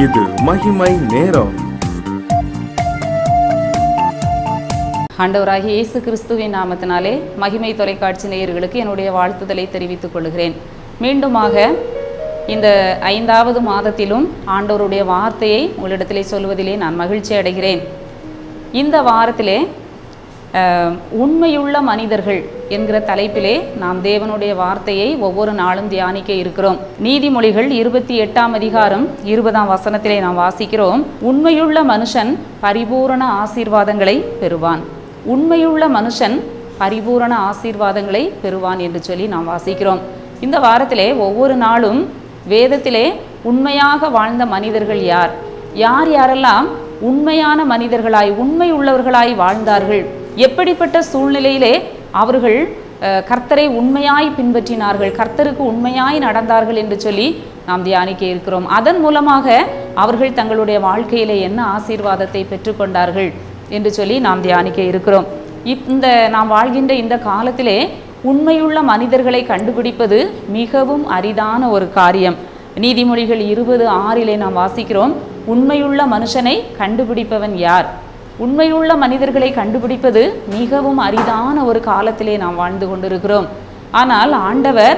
இது மகிமை நேரம். ஆண்டவராகிய இயேசு கிறிஸ்துவின் நாமத்தினாலே மகிமை தொலைக்காட்சி நேயர்களுக்கு என்னுடைய வாழ்த்துதலை தெரிவித்துக் கொள்கிறேன். மீண்டுமாக இந்த 5வது மாதத்திலும் ஆண்டவருடைய வார்த்தையை உங்களிடத்திலே சொல்வதிலே நான் மகிழ்ச்சி அடைகிறேன். இந்த வாரத்திலே உண்மையுள்ள மனிதர்கள் என்கிற தலைப்பிலே நாம் தேவனுடைய வார்த்தையை ஒவ்வொரு நாளும் தியானிக்க இருக்கிறோம். நீதிமொழிகள் 28ஆம் அதிகாரம் 20ஆம் வசனத்திலே நாம் வாசிக்கிறோம், உண்மையுள்ள மனுஷன் பரிபூரண ஆசீர்வாதங்களை பெறுவான். உண்மையுள்ள மனுஷன் பரிபூரண ஆசீர்வாதங்களை பெறுவான் என்று சொல்லி நாம் வாசிக்கிறோம். இந்த வாரத்திலே ஒவ்வொரு நாளும் வேதத்திலே உண்மையாக வாழ்ந்த மனிதர்கள் யார் யாரெல்லாம் உண்மையான மனிதர்களாய் உண்மை உள்ளவர்களாய் வாழ்ந்தார்கள், எப்படிப்பட்ட சூழ்நிலையிலே அவர்கள் கர்த்தரை உண்மையாய் பின்பற்றினார்கள், கர்த்தருக்கு உண்மையாய் நடந்தார்கள் என்று சொல்லி நாம் தியானிக்க இருக்கிறோம். அதன் மூலமாக அவர்கள் தங்களுடைய வாழ்க்கையிலே என்ன ஆசீர்வாதத்தை பெற்றுக்கொண்டார்கள் என்று சொல்லி நாம் தியானிக்க இருக்கிறோம். இந்த நாம் வாழ்கின்ற இந்த காலத்திலே உண்மையுள்ள மனிதர்களை கண்டுபிடிப்பது மிகவும் அரிதான ஒரு காரியம். நீதிமொழிகள் 20:6 நாம் வாசிக்கிறோம், உண்மையுள்ள மனுஷனை கண்டுபிடிப்பவன் யார்? உண்மையுள்ள மனிதர்களை கண்டுபிடிப்பது மிகவும் அரிதான ஒரு காலத்திலே நாம் வாழ்ந்து கொண்டிருக்கிறோம். ஆனால் ஆண்டவர்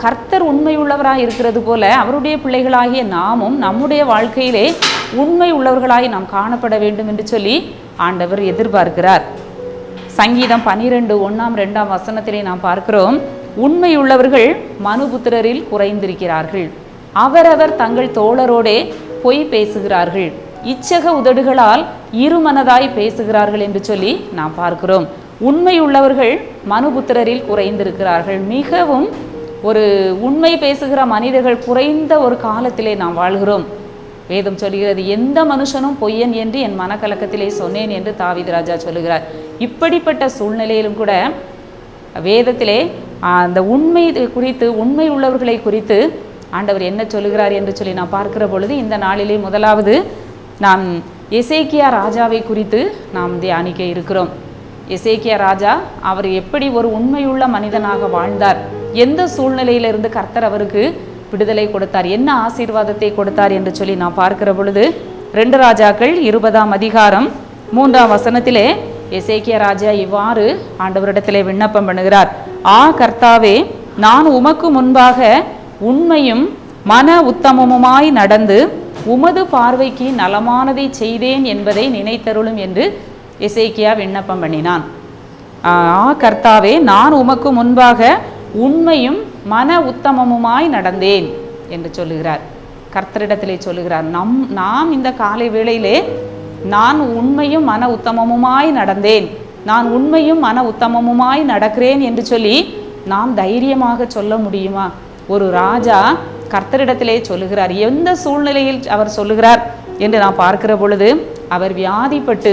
கர்த்தர் உண்மையுள்ளவராய் இருக்கிறது போல அவருடைய பிள்ளைகளாகிய நாமும் நம்முடைய வாழ்க்கையிலே உண்மை உள்ளவர்களாய் நாம் காணப்பட வேண்டும் என்று சொல்லி ஆண்டவர் எதிர்பார்க்கிறார். சங்கீதம் 12:1-2 வசனத்திலே நாம் பார்க்கிறோம், உண்மையுள்ளவர்கள் மனுபுத்திரரில் குறைந்திருக்கிறார்கள், அவரவர் தங்கள் தோழரோடே பொய் பேசுகிறார்கள், இச்சக உதடுகளால் இருமனதாய் பேசுகிறார்கள் என்று சொல்லி நாம் பார்க்கிறோம். உண்மை உள்ளவர்கள் மனுபுத்திரரில் குறைந்திருக்கிறார்கள். மிகவும் ஒரு உண்மை பேசுகிற மனிதர்கள் குறைந்த ஒரு காலத்திலே நாம் வாழ்கிறோம். வேதம் சொல்கிறது, எந்த மனுஷனும் பொய்யன் என்று என் மனக்கலக்கத்திலே சொன்னேன் என்று தாவீது ராஜா சொல்லுகிறார். இப்படிப்பட்ட சூழ்நிலையிலும் கூட வேதத்திலே அந்த உண்மை குறித்து உண்மை உள்ளவர்களை குறித்து ஆண்டவர் என்ன சொல்லுகிறார் என்று சொல்லி நான் பார்க்கிற பொழுது, இந்த நாளிலே முதலாவது நாம் எசேக்கியா ராஜாவை குறித்து நாம் தியானிக்க இருக்கிறோம். எசேக்கியா ராஜா அவர் எப்படி ஒரு உண்மையுள்ள மனிதனாக வாழ்ந்தார், எந்த சூழ்நிலையிலிருந்து கர்த்தர் அவருக்கு விடுதலை கொடுத்தார், என்ன ஆசீர்வாதத்தை கொடுத்தார் என்று சொல்லி நான் பார்க்கிற பொழுது 2 ராஜாக்கள் 20ஆம் அதிகாரம் 3ஆம் வசனத்திலே எசேக்கியா ராஜா இவ்வாறு ஆண்டவரிடத்திலே விண்ணப்பம் பண்ணுகிறார், கர்த்தாவே, நான் உமக்கு முன்பாக உண்மையும் மன உத்தமமுமாய் நடந்து உமது பார்வைக்கு நலமானதை செய்தேன் என்பதை நினைத்தருளும் என்று எசேக்கியா விண்ணப்பம் பண்ணினான். கர்த்தாவே, நான் உமக்கு முன்பாக உண்மையும் மன உத்தமமுமாய் நடந்தேன் என்று சொல்லுகிறார். கர்த்தரிடத்திலே சொல்லுகிறார், நாம் இந்த காலை வேளையிலே நான் உண்மையும் மன உத்தமமுமாய் நடந்தேன், நான் உண்மையும் மன உத்தமமுமாய் நடக்கிறேன் என்று சொல்லி நாம் தைரியமாக சொல்ல முடியுமா? ஒரு ராஜா கர்த்தரிடத்திலே சொல்லுகிறார். எந்த சூழ்நிலையில் அவர் சொல்லுகிறார் என்று நான் பார்க்கிற பொழுது, அவர் வியாதிப்பட்டு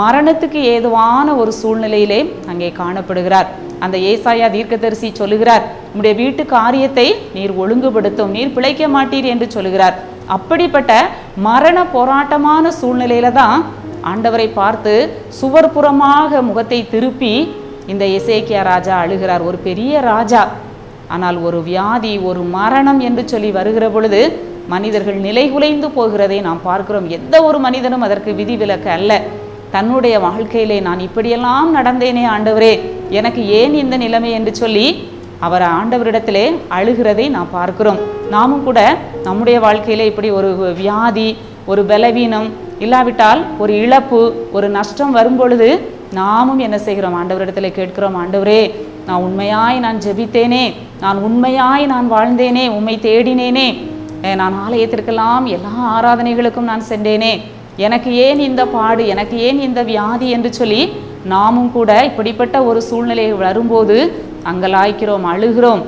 மரணத்துக்கு ஏதுவான ஒரு சூழ்நிலையிலே அங்கே காணப்படுகிறார். அந்த ஏசாயா தீர்க்கதரிசி சொல்லுகிறார், உம்முடைய வீட்டு காரியத்தை நீர் ஒழுங்குபடுத்தும், நீர் பிழைக்க மாட்டீர் என்று சொல்லுகிறார். அப்படிப்பட்ட மரண போராட்டமான சூழ்நிலையில தான் ஆண்டவரை பார்த்து சுவர்புறமாக முகத்தை திருப்பி இந்த எசேக்கியா ராஜா அழுகிறார். ஒரு பெரிய ராஜா, ஆனால் ஒரு வியாதி, ஒரு மரணம் என்று சொல்லி வருகிற பொழுது மனிதர்கள் நிலைகுலைந்து போகிறதை நாம் பார்க்கிறோம். எந்த ஒரு மனிதனும் அதற்கு விதிவிலக்கு அல்ல. தன்னுடைய வாழ்க்கையிலே நான் இப்படியெல்லாம் நடந்தேனே ஆண்டவரே, எனக்கு ஏன் இந்த நிலைமை என்று சொல்லி அவர் ஆண்டவரிடத்திலே அழுகிறதை நாம் பார்க்கிறோம். நாமும் கூட நம்முடைய வாழ்க்கையிலே இப்படி ஒரு வியாதி, ஒரு பலவீனம், இல்லாவிட்டால் ஒரு இழப்பு, ஒரு நஷ்டம் வரும் பொழுது நாமும் என்ன செய்கிறோம்? ஆண்டவரிடத்திலே கேட்கிறோம், ஆண்டவரே, நான் உண்மையாய் நான் ஜெபித்தேனே, நான் உண்மையாய் நான் வாழ்ந்தேனே, உம்மை தேடினேனே, நான் ஆலயத்திற்கெல்லாம் எல்லா ஆராதனைகளுக்கும் நான் சென்றேனே, எனக்கு ஏன் இந்த பாடு, எனக்கு ஏன் இந்த வியாதி என்று சொல்லி நாமும் கூட இப்படிப்பட்ட ஒரு சூழ்நிலை வரும்போது அங்கலாய்க்கிறோம், அழுகிறோம்.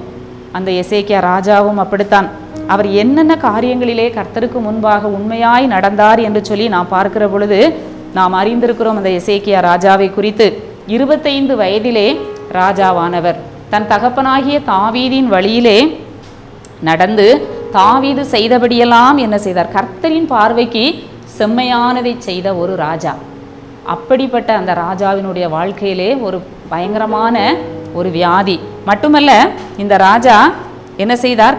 அந்த எசேக்கியா ராஜாவும் அப்படித்தான். அவர் என்னென்ன காரியங்களிலே கர்த்தருக்கு முன்பாக உண்மையாய் நடந்தார் என்று சொல்லி நாம் பார்க்கிற பொழுது நாம் அறிந்திருக்கிறோம். அந்த எசேக்கியா ராஜாவை குறித்து 25 வயதிலே ராஜாவானவர் தன் தகப்பனாகிய தாவீதின் வழியிலே நடந்து தாவீது செய்தபடியெல்லாம் என்ன செய்தார்? கர்த்தரின் பார்வைக்கு செம்மையானதை செய்த ஒரு ராஜா. அப்படிப்பட்ட அந்த ராஜாவினுடைய வாழ்க்கையிலே ஒரு பயங்கரமான ஒரு வியாதி மட்டுமல்ல, இந்த ராஜா என்ன செய்தார்?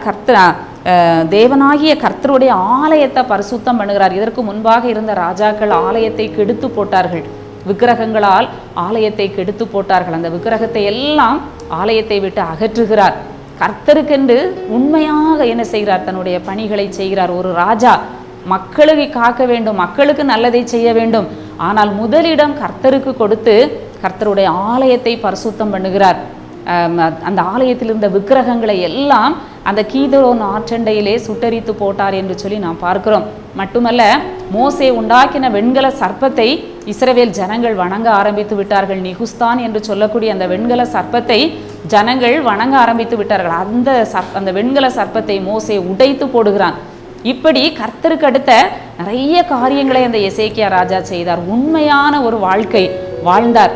தேவனாகிய கர்த்தருடைய ஆலயத்தை பரிசுத்தம் பண்ணுகிறார். இதற்கு முன்பாக இருந்த ராஜாக்கள் ஆலயத்தை கெடுத்து போட்டார்கள், விக்கிரகங்களால் ஆலயத்தை கெடுத்து போட்டார்கள். அந்த விக்கிரகத்தை எல்லாம் ஆலயத்தை விட்டு அகற்றுகிறார். கர்த்தருக்கென்று உண்மையாக என்ன செய்கிறார்? தன்னுடைய பணிகளை செய்கிறார். ஒரு ராஜா மக்களுக்கு காக்க வேண்டும், மக்களுக்கு நல்லதை செய்ய வேண்டும். ஆனால் முதலிடம் கர்த்தருக்கு கொடுத்து கர்த்தருடைய ஆலயத்தை பரிசுத்தம் பண்ணுகிறார். அந்த ஆலயத்தில் இருந்த விக்கிரகங்களை எல்லாம் அந்த கீதரோன் ஆற்றண்டையிலே சுட்டரித்து போட்டார் என்று சொல்லி நாம் பார்க்கிறோம். மட்டுமல்ல, மோசே உண்டாக்கின வெண்கல சர்ப்பத்தை இஸ்ரவேல் ஜனங்கள் வணங்க ஆரம்பித்து விட்டார்கள். நிகுஸ்தான் என்று சொல்லக்கூடிய அந்த வெண்கல சர்ப்பத்தை ஜனங்கள் வணங்க ஆரம்பித்து விட்டார்கள். அந்த வெண்கல சர்ப்பத்தை மோசே உடைத்து போடுகிறான். இப்படி கர்த்தருக்கு அடுத்த நிறைய காரியங்களை அந்த எசேக்கியா ராஜா செய்தார். உண்மையான ஒரு வாழ்க்கை வாழ்ந்தார்.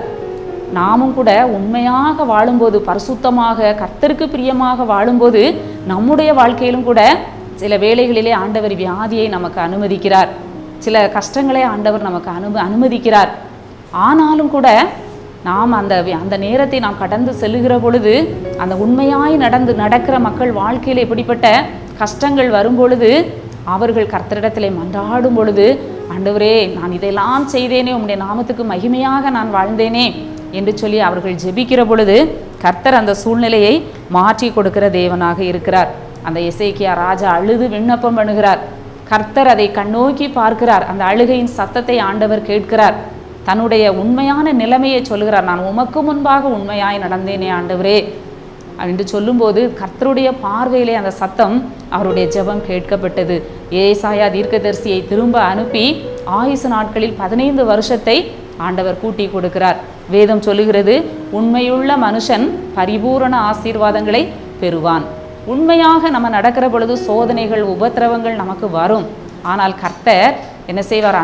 நாமும் கூட உண்மையாக வாழும்போது, பரிசுத்தமாக கர்த்தருக்கு பிரியமாக வாழும்போது, நம்முடைய வாழ்க்கையிலும் கூட சில வேளைகளிலே ஆண்டவர் வியாதியை நமக்கு அனுமதிக்கிறார், சில கஷ்டங்களை ஆண்டவர் நமக்கு அனுமதிக்கிறார். ஆனாலும் கூட நாம் அந்த நேரத்தை நாம் கடந்து செல்லுகிற பொழுது, அந்த உண்மையாய் நடக்கிற மக்கள் வாழ்க்கையில் எப்படிப்பட்ட கஷ்டங்கள் வரும்பொழுது அவர்கள் கர்த்தரிடத்திலே மன்றாடும் பொழுது, ஆண்டவரே நான் இதெல்லாம் செய்தேனே, உம்முடைய நாமத்துக்கு மகிமையாக நான் வாழ்ந்தேனே என்று சொல்லி அவர்கள் ஜெபிக்கிற பொழுது கர்த்தர் அந்த சூழ்நிலையை மாற்றி கொடுக்கிற தேவனாக இருக்கிறார். அந்த எசேக்கியா ராஜா அழுது விண்ணப்பம் பண்ணுகிறார். கர்த்தர் அதை கண்ணோக்கி பார்க்கிறார். அந்த அழுகையின் சத்தத்தை ஆண்டவர் கேட்கிறார். தன்னுடைய உண்மையான நிலைமையை சொல்லுகிறார். நான் உமக்கு முன்பாக உண்மையாய் நடந்தேனே ஆண்டவரே என்று சொல்லும்போது கர்த்தருடைய பார்வையிலே அந்த சத்தம், அவருடைய ஜெபம் கேட்கப்பட்டது. ஏசாயா தீர்க்கதரிசியை திரும்ப அனுப்பி ஆயுசு நாட்களில் 15 வருஷத்தை ஆண்டவர் கூட்டி கொடுக்கிறார். வேதம் சொல்லுகிறது, உண்மையுள்ள மனுஷன் பரிபூரண ஆசீர்வாதங்களை பெறுவான். உண்மையாக நம்ம நடக்கிற பொழுது சோதனைகள், உபத்திரவங்கள் நமக்கு வரும். ஆனால் கர்த்தர் என்ன செய்வார்?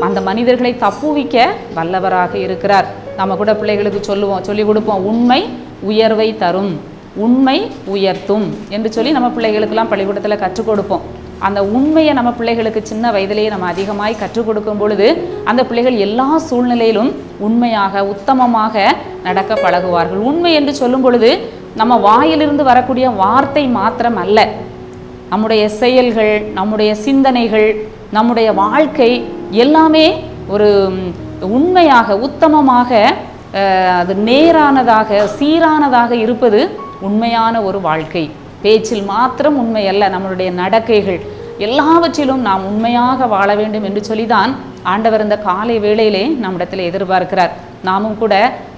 அந்த மனிதர்களை தப்புவிக்க வல்லவராக இருக்கிறார். நம்ம கூட பிள்ளைகளுக்கு சொல்லி கொடுப்போம், உண்மை உயர்வை தரும், உண்மை உயர்த்தும் என்று சொல்லி நம்ம பிள்ளைகளுக்கெல்லாம் பள்ளிக்கூடத்தில் கற்றுக் கொடுப்போம். அந்த உண்மையை நம்ம பிள்ளைகளுக்கு சின்ன வயதிலேயே நம்ம அதிகமாய் கற்றுக் கொடுக்கும் பொழுது அந்த பிள்ளைகள் எல்லா சூழ்நிலையிலும் உண்மையாக உத்தமமாக நடக்க பழகுவார்கள். உண்மை என்று சொல்லும் பொழுது நம்ம வாயிலிருந்து வரக்கூடிய வார்த்தை மாத்திரம் அல்ல, நம்முடைய செயல்கள், நம்முடைய சிந்தனைகள், நம்முடைய வாழ்க்கை எல்லாமே ஒரு உண்மையாக உத்தமமாக, அது நேரானதாக சீரானதாக இருப்பது உண்மையான ஒரு வாழ்க்கை. பேச்சில் மாத்திரம் உண்மை அல்ல, நம்மளுடைய நடக்கைகள் எல்லாவற்றிலும் நாம் உண்மையாக வாழ வேண்டும் என்று சொல்லிதான் ஆண்டவர் இந்த காலை வேளையிலே நம்மிடத்தில் எதிர்பார்க்கிறார். நாமும் கூட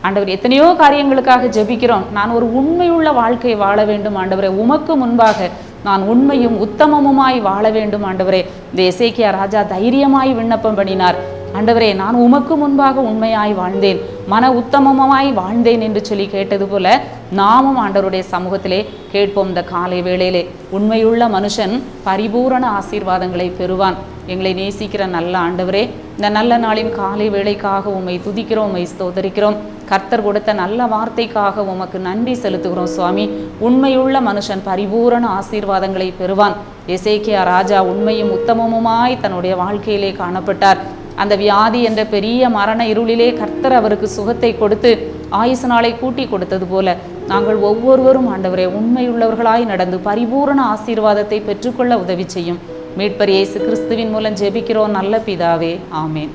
ஆண்டவர் எத்தனையோ காரியங்களுக்காக ஜெபிக்கிறோம். நான் ஒரு உண்மையுள்ள வாழ்க்கை வாழ வேண்டும் ஆண்டவரே, உமக்கு முன்பாக நான் உண்மையும் உத்தமமுமாய் வாழ வேண்டும் ஆண்டவரே. இந்த எசேக்கியா ராஜா தைரியமாய் விண்ணப்பம் பண்ணினார். ஆண்டவரே நான் உமக்கு முன்பாக உண்மையாய் வாழ்ந்தேன், மன உத்தமமாய் வாழ்ந்தேன் என்று சொல்லி கேட்டது போல நாமும் ஆண்டவருடைய சமூகத்திலே கேட்போம். இந்த காலை வேளையிலே உண்மையுள்ள மனுஷன் பரிபூரண ஆசீர்வாதங்களை பெறுவான். எங்களை நேசிக்கிற நல்ல ஆண்டவரே, இந்த நல்ல நாளின் காலை வேளைக்காக உம்மை துதிக்கிறோம், உம்மை ஸ்தோத்தரிக்கிறோம். கர்த்தர் கொடுத்த நல்ல வார்த்தைக்காக உமக்கு நன்றி செலுத்துகிறோம் சுவாமி. உண்மையுள்ள மனுஷன் பரிபூரண ஆசீர்வாதங்களை பெறுவான். எசேக்கியா ராஜா உண்மையும் உத்தமமுமாய் தன்னுடைய வாழ்க்கையிலே காணப்பட்டார். அந்த வியாதி என்ற பெரிய மரண இருளிலே கர்த்தர் அவருக்கு சுகத்தை கொடுத்து ஆயுசு நாளை கூட்டி கொடுத்தது போல நாங்கள் ஒவ்வொருவரும் ஆண்டவரே உண்மையுள்ளவர்களாய் நடந்து பரிபூரண ஆசீர்வாதத்தை பெற்றுக்கொள்ள உதவி செய்யும். மீட்பர் இயேசு கிறிஸ்துவின் மூலம் ஜெபிக்கிறோம் நல்ல பிதாவே, ஆமேன்.